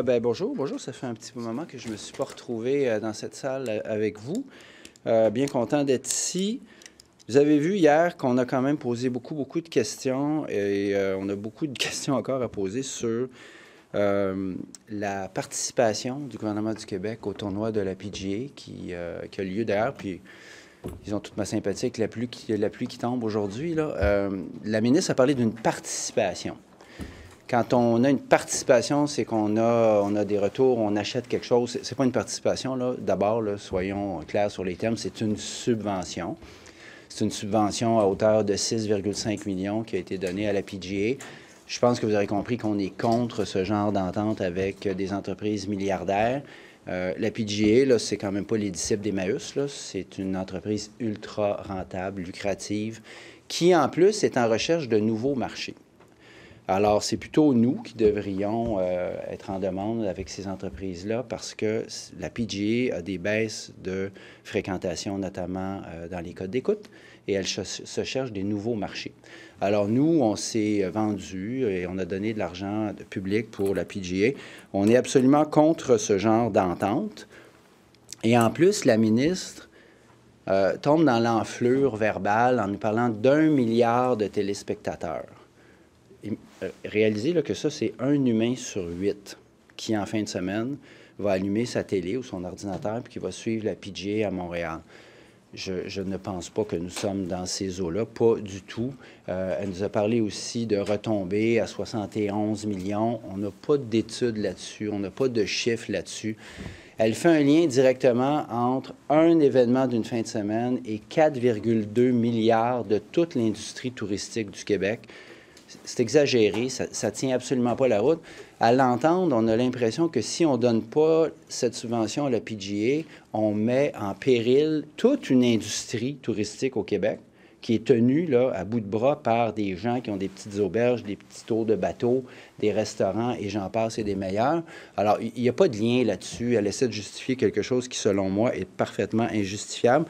Bonjour. Bonjour, ça fait un petit moment que je ne me suis pas retrouvé dans cette salle avec vous. Bien content d'être ici. Vous avez vu hier qu'on a quand même posé beaucoup de questions et on a beaucoup de questions encore à poser sur la participation du gouvernement du Québec au tournoi de la PGA qui a lieu d'ailleurs, puis ils ont toute ma sympathie avec la pluie qui tombe aujourd'hui. La ministre a parlé d'une participation. Quand on a une participation, c'est qu'on a des retours, on achète quelque chose. C'est pas une participation, là. D'abord, là, soyons clairs sur les termes, c'est une subvention. C'est une subvention à hauteur de 6,5 millions qui a été donnée à la PGA. Je pense que vous aurez compris qu'on est contre ce genre d'entente avec des entreprises milliardaires. La PGA, là, c'est quand même pas les disciples d'Emmaüs, là. C'est une entreprise ultra rentable, lucrative, qui, en plus, est en recherche de nouveaux marchés. Alors, c'est plutôt nous qui devrions être en demande avec ces entreprises-là parce que la PGA a des baisses de fréquentation, notamment dans les codes d'écoute, et elle se cherche des nouveaux marchés. Alors, nous, on s'est vendu et on a donné de l'argent public pour la PGA. On est absolument contre ce genre d'entente. Et en plus, la ministre tombe dans l'enflure verbale en nous parlant d'1 milliard de téléspectateurs. Réalisez là, que ça, c'est un humain sur 8 qui, en fin de semaine, va allumer sa télé ou son ordinateur puis qui va suivre la PGA à Montréal. Je ne pense pas que nous sommes dans ces eaux-là, pas du tout. Elle nous a parlé aussi de retombées à 71 millions. On n'a pas d'études là-dessus, on n'a pas de chiffres là-dessus. Elle fait un lien directement entre un événement d'une fin de semaine et 4,2 milliards de toute l'industrie touristique du Québec. C'est exagéré, ça ne tient absolument pas la route. À l'entendre, on a l'impression que si on ne donne pas cette subvention à la PGA, on met en péril toute une industrie touristique au Québec qui est tenue là, à bout de bras par des gens qui ont des petites auberges, des petits tours de bateau, des restaurants, et j'en passe, et des meilleurs. Alors, il n'y a pas de lien là-dessus. Elle essaie de justifier quelque chose qui, selon moi, est parfaitement injustifiable.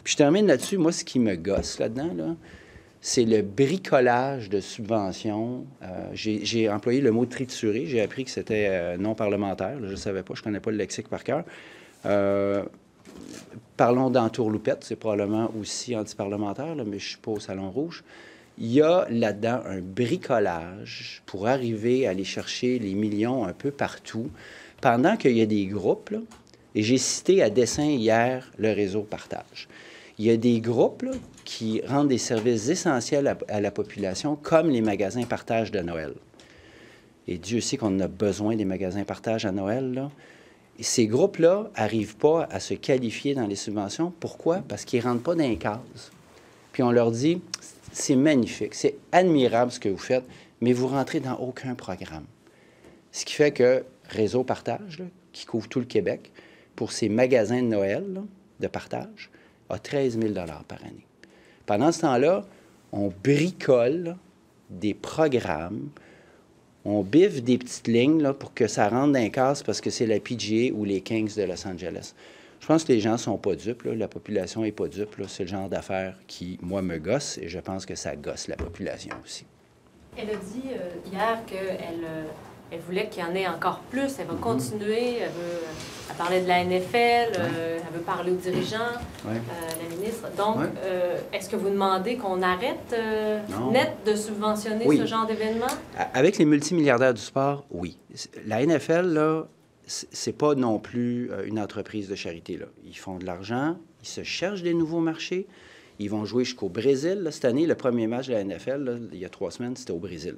Puis je termine là-dessus. Moi, ce qui me gosse là-dedans, là, c'est le bricolage de subventions. J'ai employé le mot trituré. J'ai appris que c'était non parlementaire. Là, je ne savais pas, je ne connais pas le lexique par cœur. Parlons d'entourloupette, c'est probablement aussi antiparlementaire, là, mais je ne suis pas au Salon Rouge. Il y a là-dedans un bricolage pour arriver à aller chercher les millions un peu partout, pendant qu'il y a des groupes, là, et j'ai cité à dessein hier le réseau Partage. Il y a des groupes là, qui rendent des services essentiels à la population, comme les magasins Partage de Noël. Et Dieu sait qu'on a besoin des magasins Partage à Noël, là. Et ces groupes-là n'arrivent pas à se qualifier dans les subventions. Pourquoi? Parce qu'ils ne rentrent pas dans les cases. Puis on leur dit, c'est magnifique, c'est admirable ce que vous faites, mais vous ne rentrez dans aucun programme. Ce qui fait que Réseau Partage, là, qui couvre tout le Québec, pour ces magasins de Noël là, de partage, a 13 000 par année. Pendant ce temps-là, on bricole là, des programmes, on biffe des petites lignes là, pour que ça rentre dans les cases parce que c'est la PGA ou les Kings de Los Angeles. Je pense que les gens ne sont pas dupes, là. La population n'est pas dupe. C'est le genre d'affaires qui, moi, me gosse et je pense que ça gosse la population aussi. Elle a dit hier qu'elle voulait qu'il y en ait encore plus. Elle va continuer. Elle parlait de la NFL. Elle veut parler aux dirigeants, la ministre. Donc, est-ce que vous demandez qu'on arrête net de subventionner ce genre d'événement? Avec les multimilliardaires du sport, oui. La NFL, là, c'est pas non plus une entreprise de charité, là. Ils font de l'argent, ils se cherchent des nouveaux marchés. Ils vont jouer jusqu'au Brésil. Là, cette année, le premier match de la NFL, là, il y a 3 semaines, c'était au Brésil.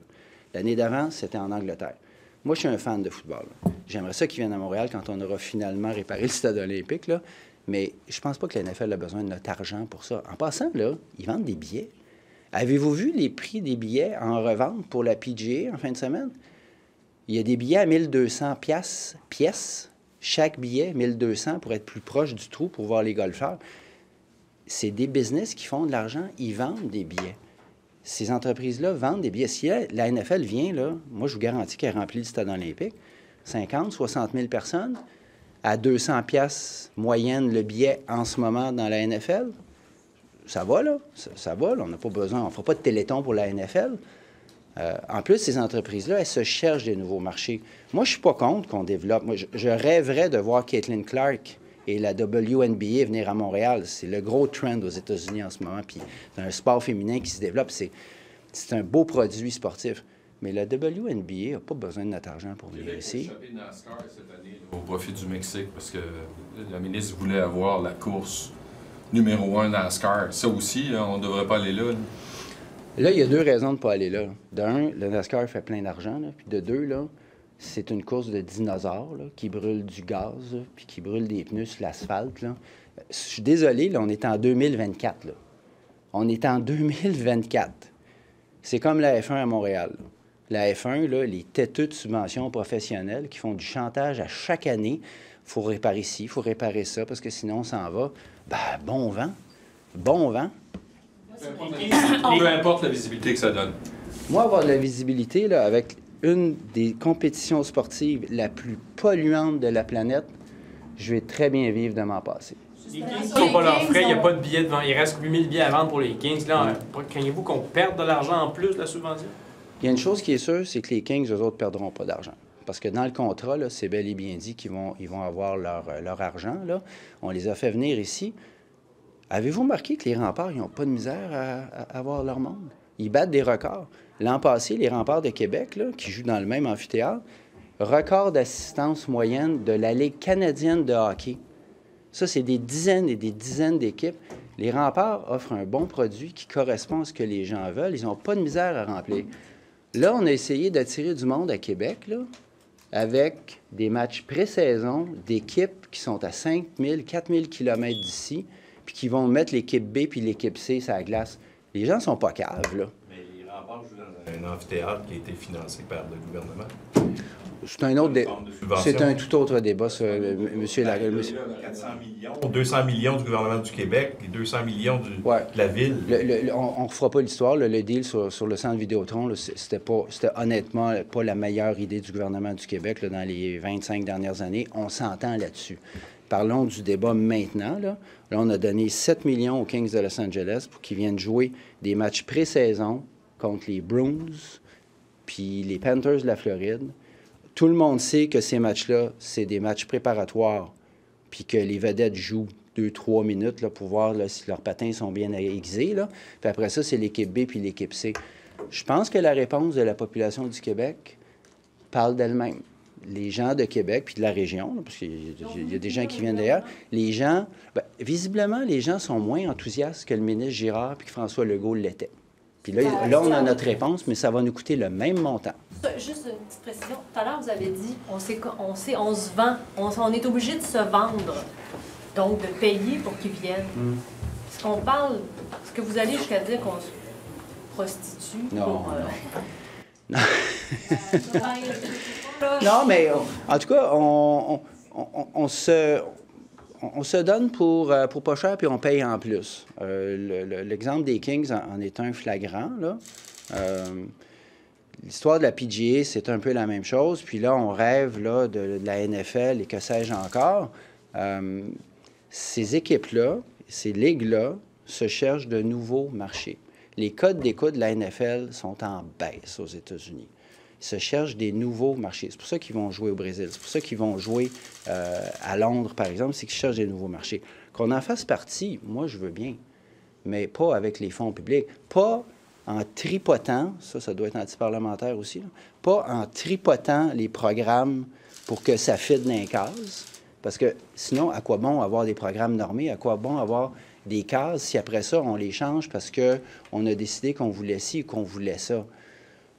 L'année d'avant, c'était en Angleterre. Moi, je suis un fan de football. J'aimerais ça qu'ils viennent à Montréal quand on aura finalement réparé le stade olympique, là. Mais je pense pas que la NFL a besoin de notre argent pour ça. En passant, là, ils vendent des billets. Avez-vous vu les prix des billets en revente pour la PGA en fin de semaine? Il y a des billets à 1200 pièces. Chaque billet, 1200 pour être plus proche du trou pour voir les golfeurs. C'est des business qui font de l'argent. Ils vendent des billets. Ces entreprises-là vendent des billets. Si la NFL vient, là, moi, je vous garantis qu'elle remplit le stade olympique. 50, 60 000 personnes à 200 pièces moyenne le billet en ce moment dans la NFL. Ça va, là. Ça va, là. On n'a pas besoin. On ne fera pas de téléthon pour la NFL. En plus, ces entreprises-là, elles se cherchent des nouveaux marchés. Moi, je ne suis pas contre qu'on développe. Moi, je rêverais de voir Caitlin Clark et la WNBA venir à Montréal. C'est le gros trend aux États-Unis en ce moment. Puis c'est un sport féminin qui se développe. C'est un beau produit sportif. Mais la WNBA n'a pas besoin de notre argent pour venir ici. Il y avait NASCAR cette année au profit du Mexique parce que la ministre voulait avoir la course numéro 1 NASCAR. Ça aussi, là, on ne devrait pas aller là. Là, il y a 2 raisons de ne pas aller là. D'un, le NASCAR fait plein d'argent. Puis de 2, là, c'est une course de dinosaures là, qui brûle du gaz, là, puis qui brûle des pneus sur l'asphalte. Là. Je suis désolé, là, on est en 2024. Là. On est en 2024. C'est comme la F1 à Montréal. Là. La F1, là, les têteux de subventions professionnelles qui font du chantage à chaque année. Il faut réparer ci, il faut réparer ça, parce que sinon, on s'en va. Ben, bon vent. Bon vent. Peu importe la visibilité que ça donne. Moi, avoir de la visibilité là, avec une des compétitions sportives la plus polluante de la planète, je vais très bien vivre de m'en passer. Les Kings n'ont pas leurs frais, il n'y a pas de billets devant. Il reste 8000 billets à vendre pour les Kings. Là, craignez-vous qu'on perde de l'argent en plus de la subvention? Il y a une chose qui est sûre, c'est que les Kings, eux autres, ne perdront pas d'argent. Parce que dans le contrat, c'est bel et bien dit qu'ils vont avoir leur argent. Là. On les a fait venir ici. Avez-vous remarqué que les remparts, ils n'ont pas de misère à avoir leur monde? Ils battent des records. L'an passé, les remparts de Québec, là, qui jouent dans le même amphithéâtre, record d'assistance moyenne de la Ligue canadienne de hockey. Ça, c'est des dizaines et des dizaines d'équipes. Les remparts offrent un bon produit qui correspond à ce que les gens veulent. Ils n'ont pas de misère à remplir. Là, on a essayé d'attirer du monde à Québec, là, avec des matchs pré-saison d'équipes qui sont à 5000, 4000 km d'ici, puis qui vont mettre l'équipe B puis l'équipe C sur la glace. Les gens ne sont pas caves, là. Mais les remparts jouent dans un amphithéâtre qui a été financé par le gouvernement. C'est un autre c'est un tout autre débat, ça, monsieur Larry. 400 millions, 200 millions du gouvernement du Québec et 200 millions de la ville. On ne refera pas l'histoire. Le deal sur le centre Vidéotron, c'était honnêtement pas la meilleure idée du gouvernement du Québec là, dans les 25 dernières années. On s'entend là-dessus. Parlons du débat maintenant. Là, on a donné 7 millions aux Kings de Los Angeles pour qu'ils viennent jouer des matchs pré-saison contre les Bruins puis les Panthers de la Floride. Tout le monde sait que ces matchs-là, c'est des matchs préparatoires, puis que les vedettes jouent 2-3 minutes là, pour voir là, si leurs patins sont bien aiguisés. Là. Puis après ça, c'est l'équipe B puis l'équipe C. Je pense que la réponse de la population du Québec parle d'elle-même. Les gens de Québec puis de la région, là, parce qu'il y a des gens qui viennent d'ailleurs, les gens, visiblement, les gens sont moins enthousiastes que le ministre Girard puis que François Legault l'était. Puis là, on a notre réponse, mais ça va nous coûter le même montant. Juste une petite précision. Tout à l'heure, vous avez dit, on se vend, on est obligé de se vendre, donc de payer pour qu'ils viennent. Est-ce qu'on parle, est-ce que vous allez jusqu'à dire qu'on se prostitue? Non, pour, non. Non, mais en tout cas, on se donne pour pas cher, puis on paye en plus. L'exemple des Kings en est un flagrant, là. L'histoire de la PGA, c'est un peu la même chose. Puis là, on rêve là, de la NFL et que sais-je encore. Ces équipes-là, ces ligues-là, se cherchent de nouveaux marchés. Les codes d'écoute de la NFL sont en baisse aux États-Unis. Ils se cherchent des nouveaux marchés. C'est pour ça qu'ils vont jouer au Brésil. C'est pour ça qu'ils vont jouer à Londres, par exemple. C'est qu'ils cherchent des nouveaux marchés. Qu'on en fasse partie, moi, je veux bien. Mais pas avec les fonds publics. Pas en tripotant, ça doit être anti-parlementaire aussi, là, pas en tripotant les programmes pour que ça fitte dans les cases. Parce que sinon, à quoi bon avoir des programmes normés? À quoi bon avoir des cases si après ça, on les change parce qu'on a décidé qu'on voulait ci ou qu'on voulait ça?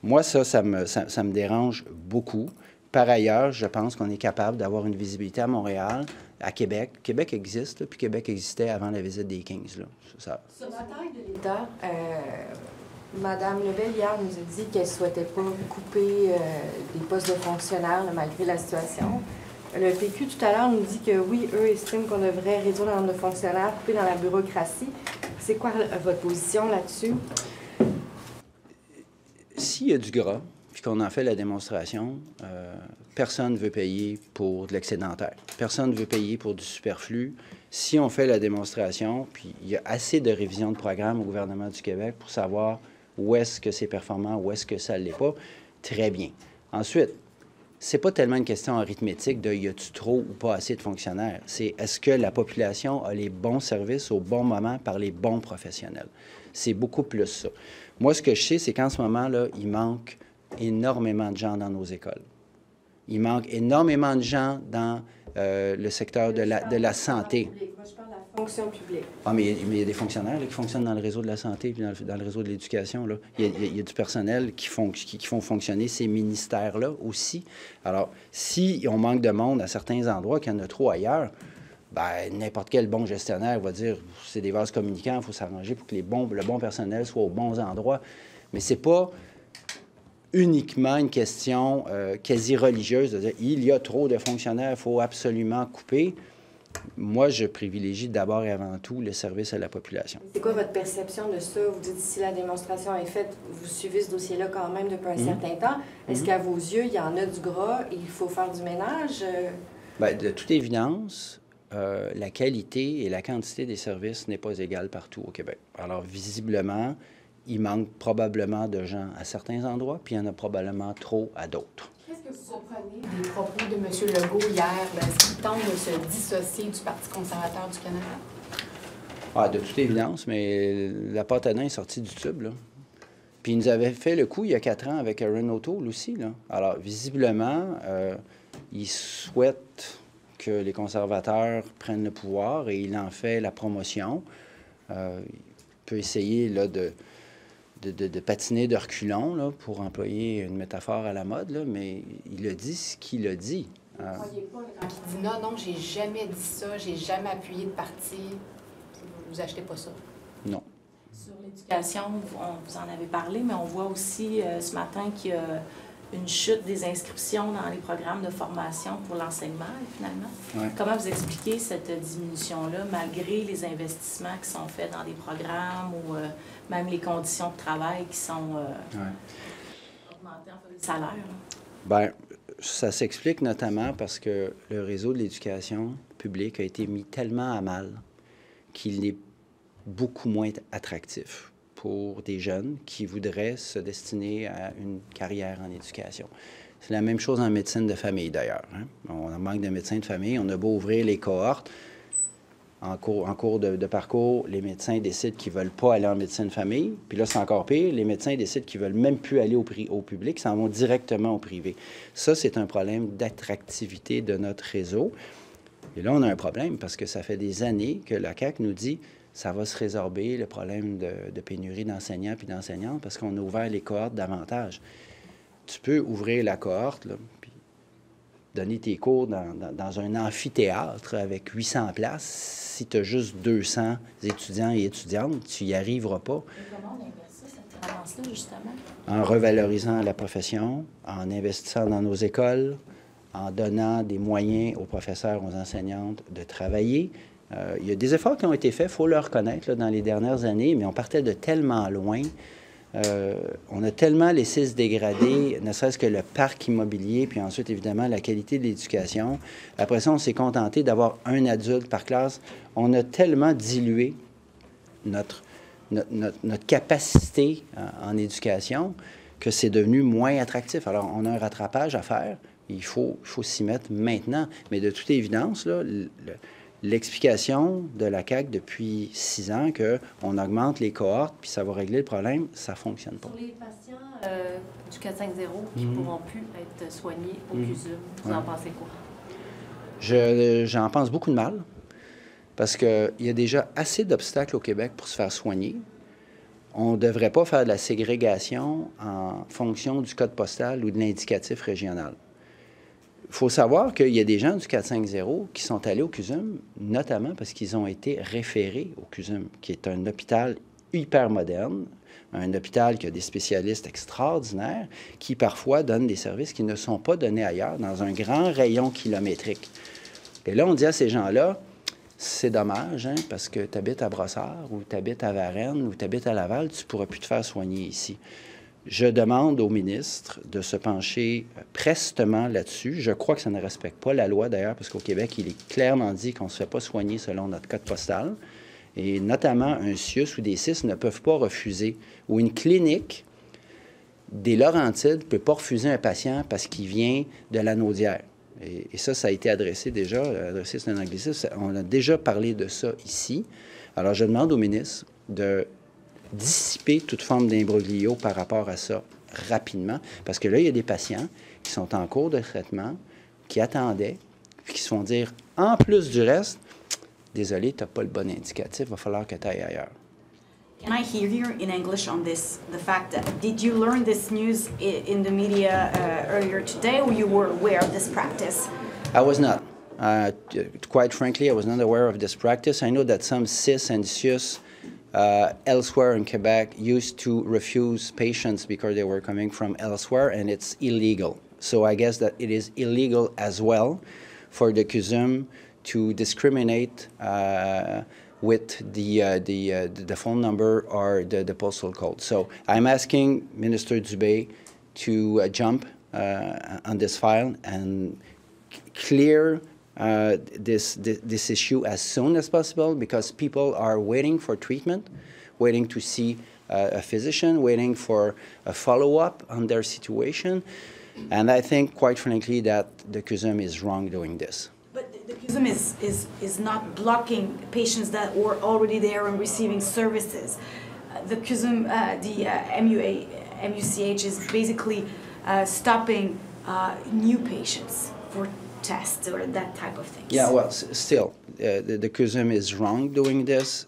Moi, ça me dérange beaucoup. Par ailleurs, je pense qu'on est capable d'avoir une visibilité à Montréal, à Québec. Québec existe, là, puis Québec existait avant la visite des Kings. Là. Sur la taille de l'État, Mme Lebel, hier, nous a dit qu'elle ne souhaitait pas couper des postes de fonctionnaires, là, malgré la situation. Le PQ, tout à l'heure, nous dit que oui, eux estiment qu'on devrait réduire le nombre de fonctionnaires, couper dans la bureaucratie. C'est quoi votre position là-dessus? S'il y a du gras, puis qu'on en fait la démonstration, personne ne veut payer pour de l'excédentaire. Personne ne veut payer pour du superflu. Si on fait la démonstration, puis il y a assez de révisions de programme au gouvernement du Québec pour savoir où est-ce que c'est performant, où est-ce que ça ne l'est pas, très bien. Ensuite, c'est pas tellement une question arithmétique de y a-tu trop ou pas assez de fonctionnaires. C'est est-ce que la population a les bons services au bon moment par les bons professionnels. C'est beaucoup plus ça. Moi, ce que je sais, c'est qu'en ce moment, là, il manque énormément de gens dans nos écoles. Il manque énormément de gens dans le secteur de la santé. Moi, je parle de la fonction publique. Ah, mais il y a des fonctionnaires là, qui fonctionnent dans le réseau de la santé puis dans le réseau de l'éducation. Là. Il y a du personnel qui font fonctionner ces ministères-là aussi. Alors, si on manque de monde à certains endroits, qu'il y en a trop ailleurs, bien, n'importe quel bon gestionnaire va dire c'est des vases communicants, il faut s'arranger pour que le bon personnel soit aux bons endroits. Mais c'est pas uniquement une question quasi religieuse de dire il y a trop de fonctionnaires, il faut absolument couper. Moi, je privilégie d'abord et avant tout le service à la population. C'est quoi votre perception de ça? Vous dites si la démonstration est faite, vous suivez ce dossier-là quand même depuis un certain temps. Est-ce qu'à vos yeux, il y en a du gras et il faut faire du ménage? Bien, de toute évidence, la qualité et la quantité des services n'est pas égale partout au Québec. Alors, visiblement, il manque probablement de gens à certains endroits, puis il y en a probablement trop à d'autres. Qu'est-ce que vous comprenez des propos de M. Legault hier? Est-ce qu'il tente de se dissocier du Parti conservateur du Canada? Ah, de toute évidence, mais la pâte à dents est sortie du tube, là. Puis il nous avait fait le coup il y a 4 ans avec Erin O'Toole aussi, là. Alors, visiblement, il souhaite que les conservateurs prennent le pouvoir et il en fait la promotion. Il peut essayer, là, de patiner de reculons, là, pour employer une métaphore à la mode, là, mais il a dit ce qu'il a dit. Vous ne croyez pas quand il dit non, j'ai jamais dit ça, j'ai jamais appuyé de parti, vous achetez pas ça? Non. Sur l'éducation, vous en avez parlé, mais on voit aussi ce matin qu'il y a une chute des inscriptions dans les programmes de formation pour l'enseignement, finalement. Ouais. Comment vous expliquez cette diminution-là, malgré les investissements qui sont faits dans des programmes ou même les conditions de travail qui sont augmentées en fait des salaires? Bien, ça s'explique notamment parce que le réseau de l'éducation publique a été mis tellement à mal qu'il est beaucoup moins attractif pour des jeunes qui voudraient se destiner à une carrière en éducation. C'est la même chose en médecine de famille, d'ailleurs. Hein? On en manque de médecins de famille. On a beau ouvrir les cohortes. En cours de parcours, les médecins décident qu'ils ne veulent pas aller en médecine de famille. Puis là, c'est encore pire. Les médecins décident qu'ils ne veulent même plus aller au public, ils s'en vont directement au privé. Ça, c'est un problème d'attractivité de notre réseau. Et là, on a un problème parce que ça fait des années que la CAQ nous dit ça va se résorber, le problème de pénurie d'enseignants puis d'enseignantes, parce qu'on a ouvert les cohortes davantage. Tu peux ouvrir la cohorte, là, puis donner tes cours dans un amphithéâtre avec 800 places. Si tu as juste 200 étudiants et étudiantes, tu n'y arriveras pas. Et comment on investit cette avance-là, justement? En revalorisant la profession, en investissant dans nos écoles, en donnant des moyens aux professeurs, aux enseignantes de travailler. Il y a des efforts qui ont été faits, il faut le reconnaître, là, dans les dernières années, mais on partait de tellement loin. On a tellement laissé se dégrader, ne serait-ce que le parc immobilier, puis ensuite, évidemment, la qualité de l'éducation. Après ça, on s'est contenté d'avoir un adulte par classe. On a tellement dilué notre capacité en éducation que c'est devenu moins attractif. Alors, on a un rattrapage à faire. Il faut s'y mettre maintenant. Mais de toute évidence, là, l'explication de la CAQ depuis 6 ans qu'on augmente les cohortes puis ça va régler le problème, ça ne fonctionne pas. Sur les patients du 450 qui ne pourront plus être soignés au CUSUM, vous en pensez quoi? J'en pense beaucoup de mal parce qu'il y a déjà assez d'obstacles au Québec pour se faire soigner. On ne devrait pas faire de la ségrégation en fonction du code postal ou de l'indicatif régional. Il faut savoir qu'il y a des gens du 450 qui sont allés au CUSUM, notamment parce qu'ils ont été référés au CUSUM, qui est un hôpital hyper moderne, un hôpital qui a des spécialistes extraordinaires, qui parfois donnent des services qui ne sont pas donnés ailleurs, dans un grand rayon kilométrique. Et là, on dit à ces gens-là, c'est dommage, hein, parce que tu habites à Brossard, ou tu habites à Varennes, ou tu habites à Laval, tu ne pourras plus te faire soigner ici. Je demande au ministre de se pencher prestement là-dessus. Je crois que ça ne respecte pas la loi, d'ailleurs, parce qu'au Québec, il est clairement dit qu'on ne se fait pas soigner selon notre code postal. Et notamment, un CIUS ou des CIS ne peuvent pas refuser. Ou une clinique des Laurentides ne peut pas refuser un patient parce qu'il vient de la Naudière. Et ça a été adressé déjà. Adressé, c'est un anglicisme. On a déjà parlé de ça ici. Alors, je demande au ministre de dissiper toute forme d'imbroglio par rapport à ça rapidement. Parce que là, il y a des patients qui sont en cours de traitement, qui attendaient, puis qui se font dire, en plus du reste, désolé, tu n'as pas le bon indicatif, il va falloir que tu ailles ailleurs. Can I hear you in English on this? The fact that, did you learn this news in the media earlier today, or you were aware of this practice? I was not. Quite frankly, I was not aware of this practice. I know that some CIS and CIUS elsewhere in Quebec used to refuse patients because they were coming from elsewhere, and it's illegal. So I guess that it is illegal as well for the CUSUM to discriminate with the phone number or the postal code. So I'm asking Minister Dubé to jump on this file and clear this issue as soon as possible, because people are waiting for treatment, waiting to see a physician, waiting for a follow-up on their situation. And I think, quite frankly, that the CUSUM is wrong doing this. But the CUSUM is not blocking patients that were already there and receiving services. The CUSUM, the MUCH is basically stopping new patients for tests or that type of thing. Yeah, well, still, the CUSUM is wrong doing this.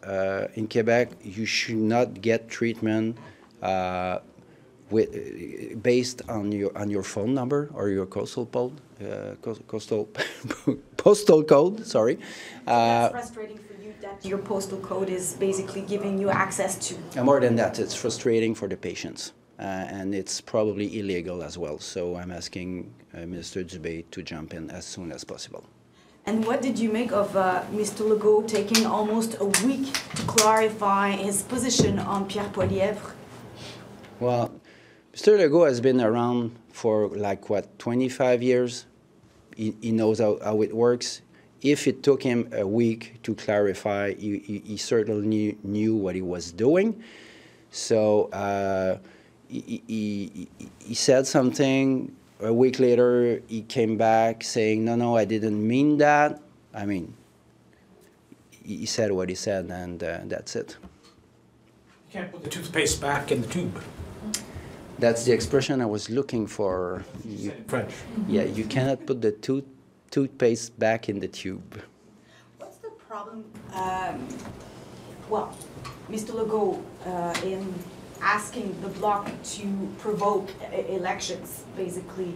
In Quebec, you should not get treatment based on your phone number or your postal code. Sorry. That's frustrating for you that your postal code is basically giving you access to. And more than that, it's frustrating for the patients, and it's probably illegal as well. So I'm asking Minister Dubé to jump in as soon as possible. And what did you make of Mr. Legault taking almost a week to clarify his position on Pierre Poilievre? Well, Mr. Legault has been around for like, what, 25 years? He knows how it works. If it took him a week to clarify, he certainly knew what he was doing. So he said something. A week later, he came back saying, no, I didn't mean that. I mean, he said what he said, and that's it. You can't put the toothpaste back in the tube. That's the expression I was looking for. French. Yeah, you cannot put the toothpaste back in the tube. What's the problem? Well, Mr. Legault, in asking the Bloc to provoke elections, basically,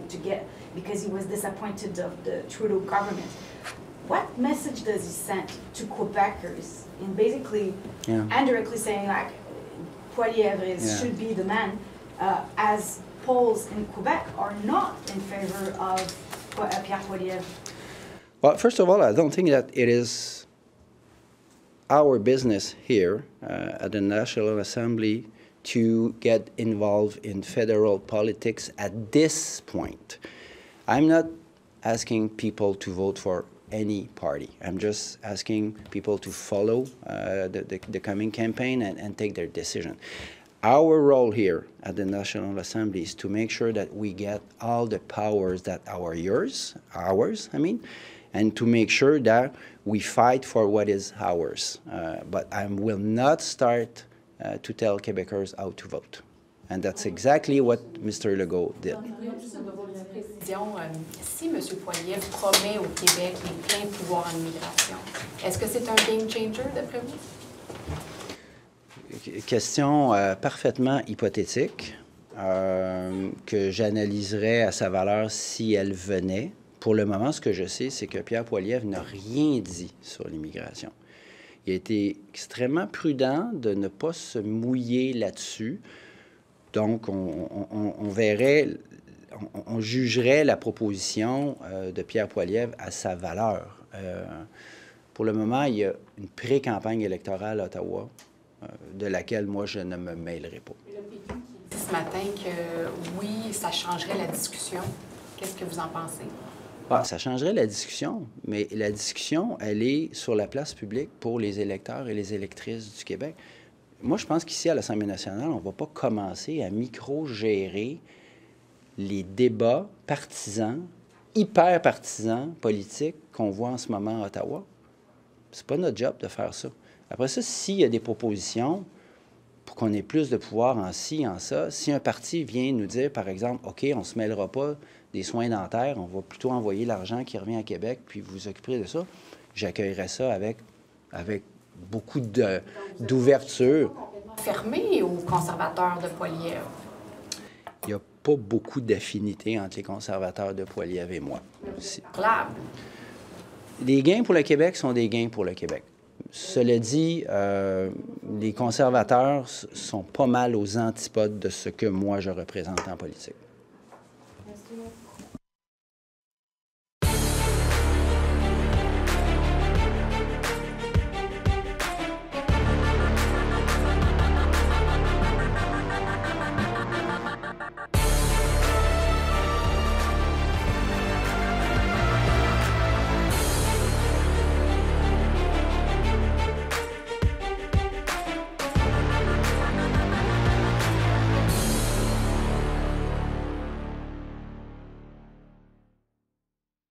because he was disappointed of the Trudeau government. What message does he send to Quebecers in basically indirectly saying, like, Poilievre should be the man, as polls in Quebec are not in favor of Pierre Poilievre? Well, first of all, I don't think that it is our business here at the National Assembly to get involved in federal politics at this point. I'm not asking people to vote for any party. I'm just asking people to follow the coming campaign and take their decision. Our role here at the National Assembly is to make sure that we get all the powers that are ours, and to make sure that we fight for what is ours. But I will not start to tell Quebecers how to vote. And that's exactly what Mr. Legault did. Si M. Poilievre promet au Québec les pleins pouvoirs en immigration, est-ce que c'est un game changer d'après vous? Question parfaitement hypothétique que j'analyserais à sa valeur si elle venait. Pour le moment, ce que je sais, c'est que Pierre Poilievre n'a rien dit sur l'immigration. Il a été extrêmement prudent de ne pas se mouiller là-dessus. Donc, on verrait, on jugerait la proposition de Pierre Poilievre à sa valeur. Pour le moment, il y a une pré-campagne électorale à Ottawa, de laquelle moi, je ne me mêlerai pas. Le PQ qui dit ce matin que oui, ça changerait la discussion. Qu'est-ce que vous en pensez? Ah, ça changerait la discussion, mais la discussion, elle est sur la place publique pour les électeurs et les électrices du Québec. Moi, je pense qu'ici, à l'Assemblée nationale, on ne va pas commencer à micro-gérer les débats partisans, hyper partisans, politiques qu'on voit en ce moment à Ottawa. C'est pas notre job de faire ça. Après ça, s'il y a des propositions pour qu'on ait plus de pouvoir en ci, en ça, si un parti vient nous dire, par exemple, OK, on ne se mêlera pas des soins dentaires, on va plutôt envoyer l'argent qui revient à Québec, puis vous occuperez de ça, j'accueillerais ça avec beaucoup d'ouverture. Fermé aux conservateurs de Poilievre? Il n'y a pas beaucoup d'affinité entre les conservateurs de Poilievre et moi. Clair. Les gains pour le Québec sont des gains pour le Québec. Cela dit, les conservateurs sont pas mal aux antipodes de ce que moi je représente en politique. Merci.